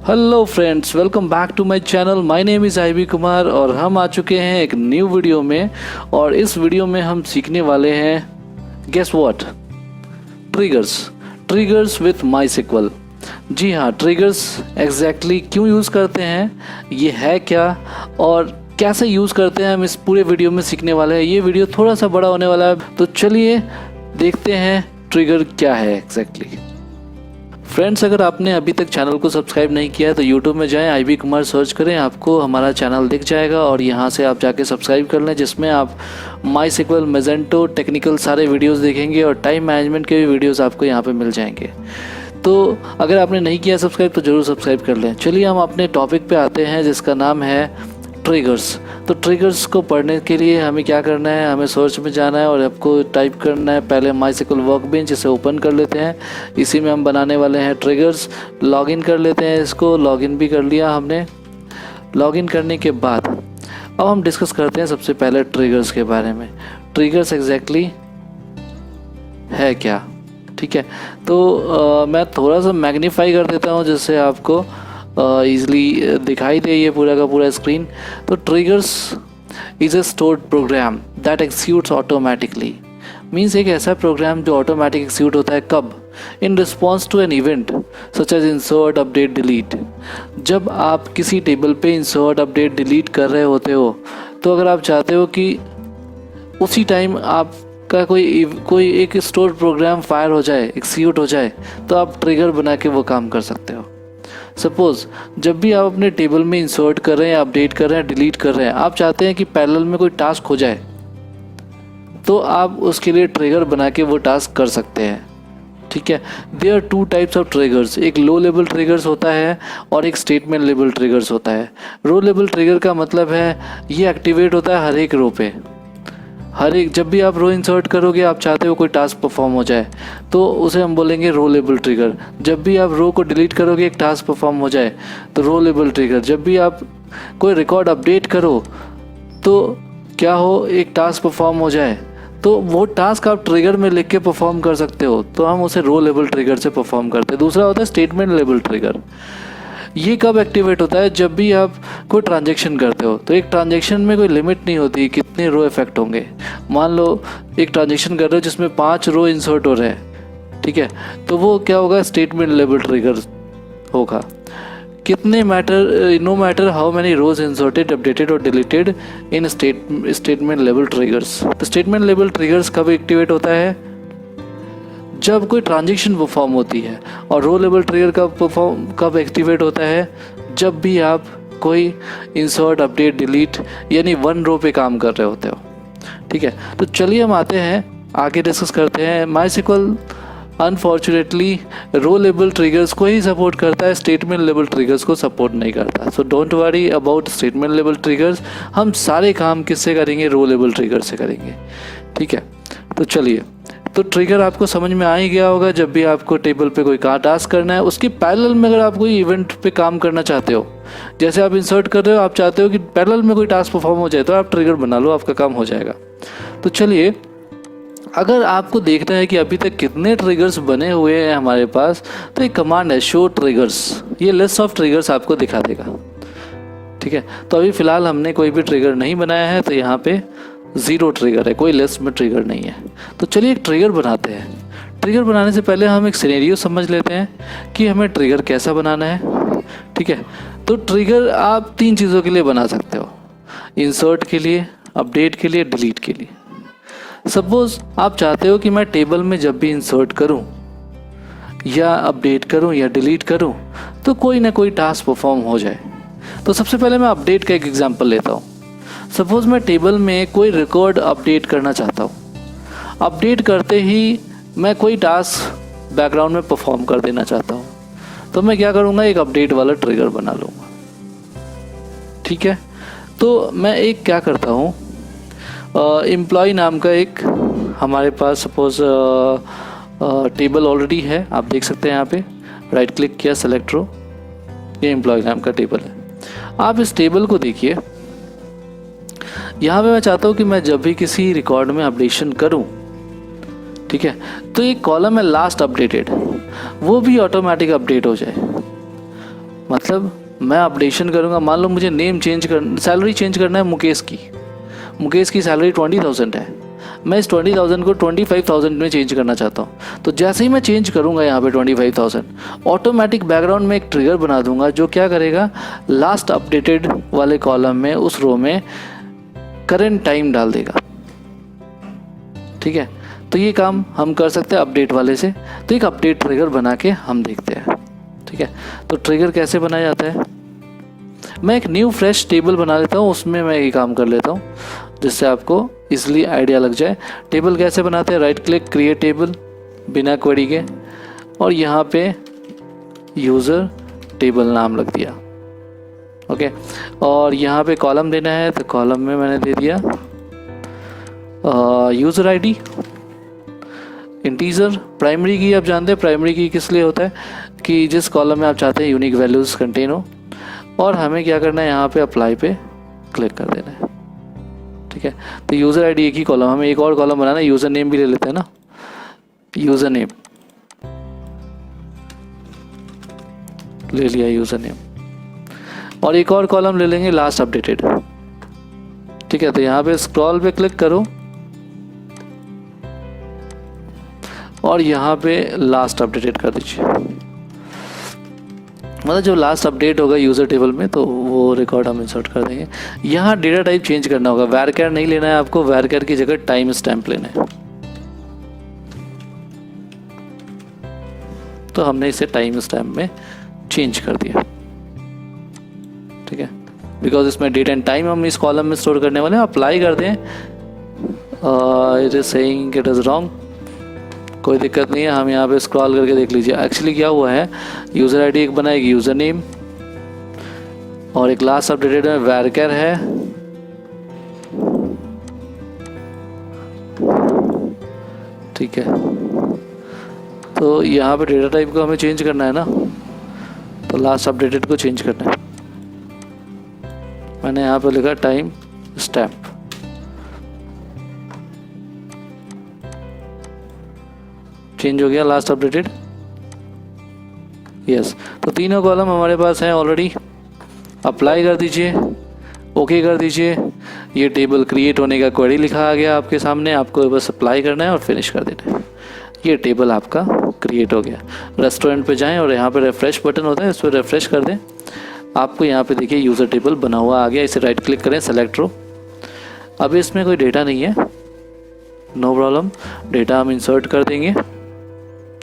Hello friends, welcome back to my channel. My name is I B Kumar और हम आ चुके हैं एक न्यू वीडियो में। और इस वीडियो में हम सीखने वाले हैं guess what, triggers with MySQL. जी हाँ, ट्रिगर्स एग्जैक्टली क्यों यूज़ करते हैं, ये है क्या और कैसे यूज़ करते हैं, हम इस पूरे वीडियो में सीखने वाले हैं। ये वीडियो थोड़ा सा बड़ा होने वाला है, तो चलिए देखते हैं ट्रिगर क्या है एग्जैक्टली। फ्रेंड्स, अगर आपने अभी तक चैनल को सब्सक्राइब नहीं किया है तो यूट्यूब में जाएं, आईबी कुमार सर्च करें, आपको हमारा चैनल दिख जाएगा और यहाँ से आप जाके सब्सक्राइब कर लें, जिसमें आप माईएसक्यूएल, मैजेंटो, टेक्निकल सारे वीडियोस देखेंगे और टाइम मैनेजमेंट के भी वीडियोस आपको यहाँ पे मिल जाएंगे। तो अगर आपने नहीं किया सब्सक्राइब तो ज़रूर सब्सक्राइब कर लें। चलिए हम अपने टॉपिक पर आते हैं, जिसका नाम है ट्रिगर्स। तो ट्रिगर्स को पढ़ने के लिए हमें क्या करना है, हमें सर्च में जाना है और आपको टाइप करना है पहले माईएसक्यूएल वर्कबेंच। इसे ओपन कर लेते हैं, इसी में हम बनाने वाले हैं ट्रिगर्स। लॉगिन कर लेते हैं इसको, लॉगिन भी कर लिया हमने। लॉगिन करने के बाद अब हम डिस्कस करते हैं सबसे पहले ट्रिगर्स के बारे में। ट्रिगर्स एग्जैक्टली है क्या, ठीक है। तो मैं थोड़ा सा मैग्नीफाई कर देता हूँ जिससे आपको ईज़िली दिखाई दे ये पूरा का पूरा स्क्रीन। तो triggers is a stored program that executes automatically. Means एक ऐसा प्रोग्राम जो ऑटोमेटिक एक्सिक्यूट होता है, कब? In response to an event such as insert, update, delete. जब आप किसी टेबल पे इंसर्ट, अपडेट, डिलीट कर रहे होते हो, तो अगर आप चाहते हो कि उसी टाइम आपका कोई एक स्टोर्ड प्रोग्राम फायर हो जाए, एक्सिक्यूट हो जाए, तो आप ट्रिगर बना के वो काम कर सकते हो। सपोज़ जब भी आप अपने टेबल में इंसर्ट कर रहे हैं, अपडेट कर रहे हैं, डिलीट कर रहे हैं, आप चाहते हैं कि पैरेलल में कोई टास्क हो जाए, तो आप उसके लिए ट्रिगर बना के वो टास्क कर सकते हैं, ठीक है। There are two types of triggers, एक लो लेवल ट्रिगर्स होता है और एक स्टेटमेंट लेवल ट्रिगर्स होता है। लो लेवल ट्रिगर का मतलब है ये एक्टिवेट होता है हर एक रो पे। जब भी आप रो इंसर्ट करोगे, आप चाहते हो कोई टास्क परफॉर्म हो जाए, तो उसे हम बोलेंगे रो लेवल ट्रिगर। जब भी आप रो को डिलीट करोगे, एक टास्क परफॉर्म हो जाए, तो रो लेवल ट्रिगर। जब भी आप कोई रिकॉर्ड अपडेट करो, तो क्या हो, एक टास्क परफॉर्म हो जाए, तो वो टास्क आप ट्रिगर में लिख के परफॉर्म कर सकते हो, तो हम उसे रो लेवल ट्रिगर से परफॉर्म करते हैं। दूसरा होता है स्टेटमेंट लेवल ट्रिगर। ये कब एक्टिवेट होता है, जब भी आप कोई ट्रांजैक्शन करते हो। तो एक ट्रांजैक्शन में कोई लिमिट नहीं होती कितने रो इफेक्ट होंगे। मान लो एक ट्रांजैक्शन कर रहे हो जिसमें 5 रो इंसर्ट हो रहे हैं, ठीक है, तो वो क्या होगा, स्टेटमेंट लेवल ट्रिगर होगा। कितने no matter how many rows inserted, updated और deleted in statement level triggers. तो स्टेटमेंट लेवल ट्रिगर्स कब एक्टिवेट होता है, जब कोई ट्रांजैक्शन परफॉर्म होती है। और रो लेवल ट्रिगर कब एक्टिवेट होता है, जब भी आप कोई इंसर्ट, अपडेट, डिलीट यानी 1 रो पे काम कर रहे होते हो, ठीक है। तो चलिए हम आते हैं आगे डिस्कस करते हैं। माईएसक्यूएल अनफॉर्चुनेटली रो लेवल ट्रिगर्स को ही सपोर्ट करता है, स्टेटमेंट लेवल ट्रिगर्स को सपोर्ट नहीं करता। So don't worry about statement level triggers. हम सारे काम किससे करेंगे, रो लेवल ट्रिगर से करेंगे, ठीक है। तो चलिए, तो ट्रिगर आपको समझ में आ ही गया होगा। जब भी आपको टेबल पे कोई टास्क करना है, उसकी पैरेलल में अगर आप कोई इवेंट पे काम करना चाहते हो, जैसे आप इंसर्ट कर रहे हो, आप चाहते हो कि पैरेलल में कोई टास्क परफॉर्म हो जाए, तो आप ट्रिगर बना लो, आपका काम हो जाएगा। तो चलिए, अगर आपको देखना है कि अभी तक कितने ट्रिगर्स बने हुए हैं हमारे पास, तो एक कमांड है शो ट्रिगर्स। ये लिस्ट ऑफ ट्रिगर्स आपको दिखा देगा, ठीक है। तो अभी फ़िलहाल हमने कोई भी ट्रिगर नहीं बनाया है, तो यहाँ पे 0 ट्रिगर है, कोई लिस्ट में ट्रिगर नहीं है। तो चलिए एक ट्रिगर बनाते हैं। ट्रिगर बनाने से पहले हम एक सिनेरियो समझ लेते हैं कि हमें ट्रिगर कैसा बनाना है, ठीक है। तो ट्रिगर आप 3 चीज़ों के लिए बना सकते हो, इंसर्ट के लिए, अपडेट के लिए, डिलीट के लिए। सपोज आप चाहते हो कि मैं टेबल में जब भी इंसर्ट करूं या अपडेट करूं या डिलीट करूं, तो कोई ना कोई टास्क परफॉर्म हो जाए। तो सबसे पहले मैं अपडेट का एक एग्जांपल लेता हूं। सपोज़ मैं टेबल में कोई रिकॉर्ड अपडेट करना चाहता हूँ। अपडेट करते ही मैं कोई टास्क बैकग्राउंड में परफॉर्म कर देना चाहता हूँ, तो मैं क्या करूँगा, एक अपडेट वाला ट्रिगर बना लूँगा, ठीक है। तो मैं एक क्या करता हूँ, एम्प्लॉय नाम का एक हमारे पास सपोज़ टेबल ऑलरेडी है, आप देख सकते हैं यहाँ पे, राइट क्लिक किया, सेलेक्ट रो, ये एम्प्लॉय नाम का टेबल है। आप इस टेबल को देखिए, यहाँ पे मैं चाहता हूँ कि मैं जब भी किसी रिकॉर्ड में अपडेशन करूँ, ठीक है, तो एक कॉलम है लास्ट अपडेटेड, वो भी ऑटोमेटिक अपडेट हो जाए। मतलब मैं अपडेशन करूँगा, मान लो मुझे नेम चेंज कर, सैलरी चेंज करना है मुकेश की सैलरी 20,000 है, मैं इस 20,000 को 25,000 में चेंज करना चाहता हूँ। तो जैसे ही मैं चेंज करूँगा यहाँ पे 25,000, ऑटोमेटिक बैकग्राउंड में एक ट्रिगर बना दूंगा जो क्या करेगा, लास्ट अपडेटेड वाले कॉलम में उस रो में करंट टाइम डाल देगा। ठीक है, तो ये काम हम कर सकते हैं अपडेट वाले से। तो एक अपडेट ट्रिगर बना के हम देखते हैं। ठीक है, तो ट्रिगर कैसे बनाया जाता है, मैं एक न्यू फ्रेश टेबल बना लेता हूँ, उसमें मैं ये काम कर लेता हूँ जिससे आपको इसलिए आइडिया लग जाए। टेबल कैसे बनाते हैं, राइट क्लिक क्रिएट टेबल बिना क्वेरी के, और यहाँ पे यूज़र टेबल नाम लग दिया। ओके, और यहाँ पे कॉलम देना है, तो कॉलम में मैंने दे दिया यूज़र आईडी इंटीजर। प्राइमरी की आप जानते हैं, प्राइमरी की किस लिए होता है कि जिस कॉलम में आप चाहते हैं यूनिक वैल्यूज़ कंटेन हो। और हमें क्या करना है, यहाँ पे अप्लाई पे क्लिक कर देना है। ठीक है, तो यूज़र आईडी एक ही कॉलम, हमें एक और कॉलम बनाना है, यूज़र नेम भी ले लेते हैं ना, यूज़र नेम ले लिया, यूज़र नेम, और एक और कॉलम ले लेंगे लास्ट अपडेटेड। ठीक है, तो यहाँ पे स्क्रॉल पे क्लिक करो और यहाँ पे लास्ट अपडेटेड कर दीजिए। मतलब जो लास्ट अपडेट होगा यूज़र टेबल में तो वो रिकॉर्ड हम इंसर्ट कर देंगे। यहाँ डेटा टाइप चेंज करना होगा, वैरचर नहीं लेना है आपको, वैरचर की जगह टाइम स्टैम्प लेना है। तो हमने इसे टाइम स्टैम्प में चेंज कर दिया। ठीक है, बिकॉज इसमें डेट एंड टाइम हम इस कॉलम में स्टोर करने वाले हैं। अप्लाई कर दें, it is saying it is wrong, कोई दिक्कत नहीं है। हम यहाँ पे स्क्रॉल करके देख लीजिए एक्चुअली क्या हुआ है। यूज़र आईडी एक बना, एक यूज़र नेम, और एक लास्ट अपडेटेड में वैरचर है। ठीक है, तो यहाँ पे डेटा टाइप को हमें चेंज करना है ना, तो लास्ट अपडेटेड को चेंज करना है। मैंने यहाँ पे लिखा टाइम स्टैम्प। चेंज हो गया, लास्ट अपडेटेड, यस। तो तीनों कॉलम हमारे पास हैं ऑलरेडी। अप्लाई कर दीजिए, ओके कर दीजिए। ये टेबल क्रिएट होने का क्वेरी लिखा आ गया आपके सामने, आपको बस अप्लाई करना है और फिनिश कर देना है। ये टेबल आपका क्रिएट हो गया। रेस्टोरेंट पे जाएं और यहाँ पे रिफ्रेश बटन होता है, इस पर रिफ्रेश कर दें। आपको यहाँ पे देखिए यूज़र टेबल बना हुआ आ गया। इसे राइट क्लिक करें, सेलेक्ट रो। अब इसमें कोई डेटा नहीं है, नो प्रॉब्लम, डेटा हम इंसर्ट कर देंगे।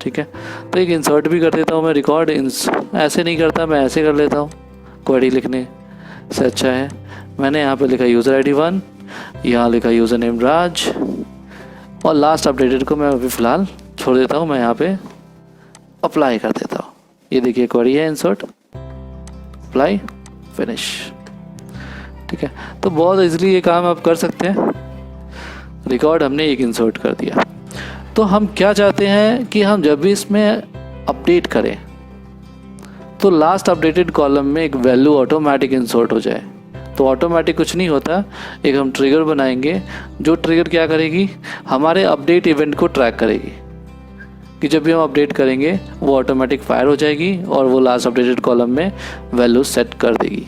ठीक है, तो एक इंसर्ट भी कर देता हूँ मैं। रिकॉर्ड ऐसे नहीं करता, मैं ऐसे कर लेता हूँ, क्वेरी लिखने से अच्छा है। मैंने यहाँ पे लिखा यूज़र आईडी 1, यहाँ लिखा यूज़र नेम राज, और लास्ट अपडेटेड को मैं अभी फ़िलहाल छोड़ देता हूँ। मैं यहाँ पे अप्लाई कर देता हूँ। ये देखिए क्वेरी है, इंसर्ट, अप्लाई, फिनिश। ठीक है, तो बहुत इजीली ये काम आप कर सकते हैं। रिकॉर्ड हमने एक इंसर्ट कर दिया। तो हम क्या चाहते हैं कि हम जब भी इसमें अपडेट करें तो लास्ट अपडेटेड कॉलम में एक वैल्यू ऑटोमेटिक इंसर्ट हो जाए। तो ऑटोमेटिक कुछ नहीं होता, एक हम ट्रिगर बनाएंगे जो ट्रिगर क्या करेगी, हमारे अपडेट इवेंट को ट्रैक करेगी कि जब भी हम अपडेट करेंगे वो ऑटोमेटिक फायर हो जाएगी और वो लास्ट अपडेटेड कॉलम में वैल्यू सेट कर देगी।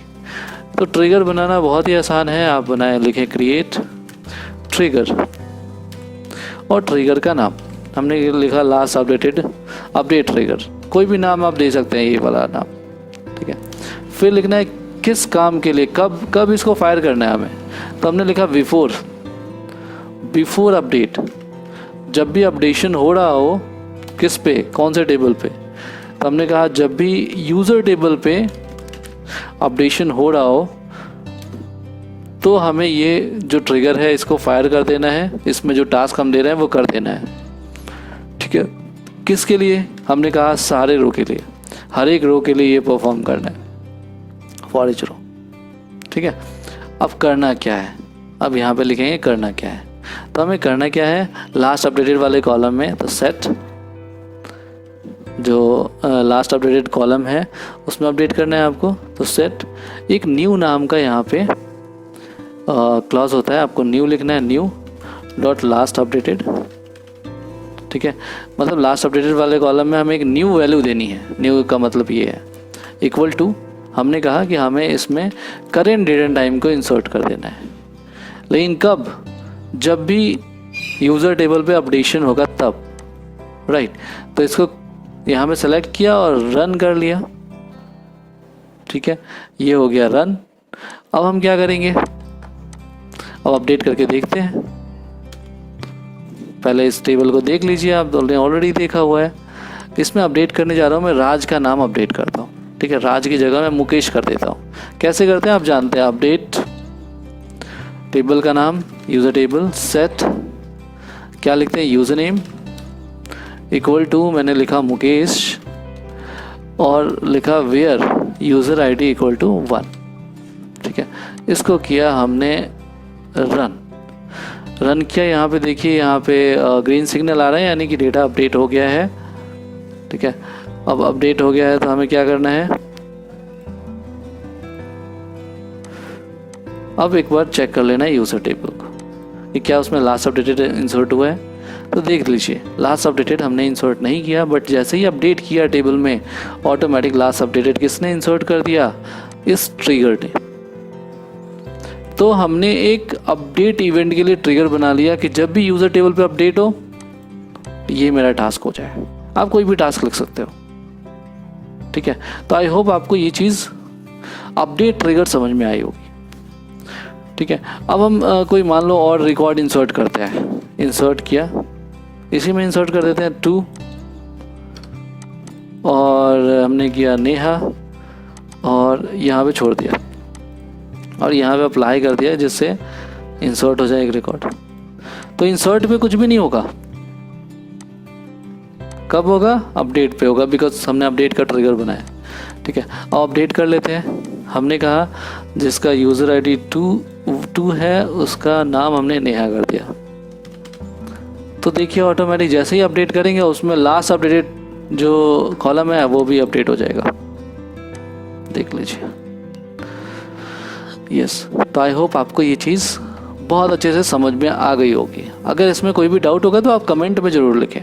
तो ट्रिगर बनाना बहुत ही आसान है। आप बनाएं, लिखें क्रिएट ट्रिगर, और ट्रिगर का नाम हमने लिखा लास्ट अपडेटेड अपडेट ट्रिगर। कोई भी नाम आप दे सकते हैं, ये वाला नाम। ठीक है, फिर लिखना है किस काम के लिए, कब इसको फायर करना है हमें। तो हमने लिखा बिफोर अपडेट, जब भी अपडेशन हो रहा हो, किस पे, कौन से टेबल पे। तो हमने कहा जब भी यूज़र टेबल पे अपडेशन हो रहा हो तो हमें ये जो ट्रिगर है इसको फायर कर देना है। इसमें जो टास्क हम दे रहे हैं वो कर देना है। ठीक है, किसके लिए, हमने कहा सारे रो के लिए, हर एक रो के लिए ये परफॉर्म करना है, फॉर ईच रो। ठीक है, अब करना क्या है, अब यहाँ पे लिखेंगे करना क्या है। तो हमें करना क्या है, लास्ट अपडेटेड वाले कॉलम में तो सेट, जो लास्ट अपडेटेड कॉलम है उसमें अपडेट करना है आपको। तो सेट एक न्यू नाम का यहाँ पे क्लॉज होता है, आपको न्यू लिखना है, न्यू डॉट लास्ट अपडेटेड। ठीक है, मतलब लास्ट अपडेटेड वाले कॉलम में हमें एक न्यू वैल्यू देनी है। न्यू का मतलब ये है इक्वल टू हमने कहा कि हमें इसमें करेंट डेट एंड टाइम को इंसर्ट कर देना है, लेकिन कब? जब भी यूज़र टेबल पे अपडेशन होगा तब, राइट। तो इसको यहाँ पे सेलेक्ट किया और रन कर लिया, ठीक है, ये हो गया रन। अब हम क्या करेंगे, अब अपडेट करके देखते हैं। पहले इस टेबल को देख लीजिए, आप ऑलरेडी देखा हुआ है। इसमें अपडेट करने जा रहा हूँ मैं, राज का नाम अपडेट करता हूँ, ठीक है। राज की जगह मैं मुकेश कर देता हूँ। कैसे करते हैं आप जानते हैं, अपडेट टेबल का नाम, यूज़र टेबल, सेट क्या लिखते हैं, यूज़र नेम इक्वल टू, मैंने लिखा मुकेश और लिखा where user ID equal to 1, ठीक है। इसको किया हमने रन किया। यहाँ पे देखिए, यहाँ पे ग्रीन सिग्नल आ रहा है, यानी कि डेटा अपडेट हो गया है, ठीक है। अब अपडेट हो गया है तो हमें क्या करना है, अब एक बार चेक कर लेना है यूज़र टेबल को कि क्या उसमें लास्ट अपडेटेड इंसर्ट हुआ है। तो देख लीजिए, लास्ट अपडेटेड हमने इंसर्ट नहीं किया, बट जैसे ही अपडेट किया टेबल में, ऑटोमेटिक लास्ट अपडेटेड किसने इंसर्ट कर दिया, इस ट्रिगर ने। तो हमने एक अपडेट इवेंट के लिए ट्रिगर बना लिया कि जब भी यूज़र टेबल पे अपडेट हो, ये मेरा टास्क हो जाए। आप कोई भी टास्क लिख सकते हो, ठीक है। तो आई होप आपको ये चीज़ अपडेट ट्रिगर समझ में आई होगी, ठीक है। अब हम कोई मान लो और रिकॉर्ड इंसर्ट करते हैं, इंसर्ट किया, इसी में इंसर्ट कर देते हैं 2, और हमने किया नेहा और यहाँ पे छोड़ दिया और यहाँ पे अप्लाई कर दिया, जिससे इंसर्ट हो जाए एक रिकॉर्ड। तो इंसर्ट पे कुछ भी नहीं होगा, कब होगा, अपडेट पे होगा, बिकॉज हमने अपडेट का ट्रिगर बनाया, ठीक है। अब अपडेट कर लेते हैं। हमने कहा जिसका यूज़र आईडी 2 है उसका नाम हमने नेहा कर दिया। तो देखिए ऑटोमेटिक जैसे ही अपडेट करेंगे उसमें लास्ट अपडेटेड जो कॉलम है वो भी अपडेट हो जाएगा, देख लीजिए। यस, तो आई होप आपको ये चीज़ बहुत अच्छे से समझ में आ गई होगी। अगर इसमें कोई भी डाउट होगा तो आप कमेंट में ज़रूर लिखें।